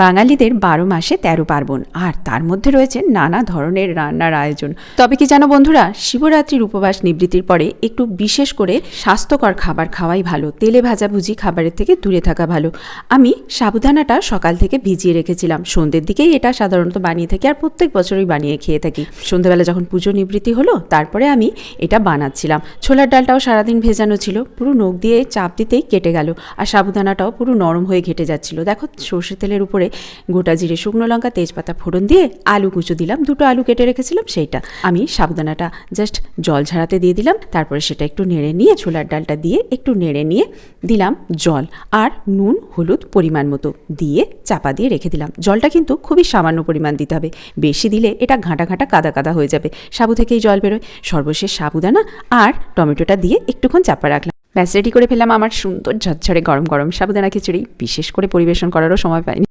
বাঙালিদের 12 মাসে 13 পার্বণ, আর তার মধ্যে রয়েছে নানা ধরনের রান্নার আয়োজন। তবে কি জানো বন্ধুরা, শিবরাত্রির উপবাস নিবৃত্তির পরে একটু বিশেষ করে স্বাস্থ্যকর খাবার খাওয়াই ভালো। তেলে ভাজাভুজি খাবারের থেকে দূরে থাকা ভালো। আমি সাবুদানাটা সকাল থেকে ভিজিয়ে রেখেছিলাম, সন্ধ্যের দিকেই এটা সাধারণত বানিয়ে থাকি, আর প্রত্যেক বছরই বানিয়ে খেয়ে থাকি। সন্ধ্যেবেলা যখন পুজো নিবৃত্তি হলো তারপরে আমি এটা বানাচ্ছিলাম। ছোলার ডালটাও সারাদিন ভেজানো ছিল, পুরো নখ দিয়ে চাপ দিতেই কেটে গেল, আর সাবুদানাটাও পুরো নরম হয়ে ঘেটে যাচ্ছিল। দেখো, সর্ষে তেলের উপরে গোটা জিরে, শুকনো লঙ্কা, তেজপাতা ফোড়ন দিয়ে আলু কুচো দিলাম, 2টো আলু কেটে রেখেছিলাম, সেইটা আমি সাবুদানাটা জাস্ট জল ঝাড়াতে দিয়ে দিলাম। তারপরে সেটা একটু নেড়ে নিয়ে ছোলার ডালটা দিয়ে একটু নেড়ে নিয়ে দিলাম জল, আর নুন হলুদ পরিমাণ মতো দিয়ে চাপা দিয়ে রেখে দিলাম। জলটা কিন্তু খুবই সামান্য পরিমাণ দিতে হবে, বেশি দিলে এটা ঘাঁটা ঘাঁটা কাদা কাদা হয়ে যাবে। সাবু থেকেই জল বেরোয়। সর্বশেষ সাবুদানা আর টমেটোটা দিয়ে একটুক্ষণ চাপা রাখলাম। ব্যাস, রেডি করে ফেললাম আমার সুন্দর ঝরঝরে গরম গরম সাবুদানা খিচুড়ি। বিশেষ করে পরিবেশন করারও সময় পাইনি।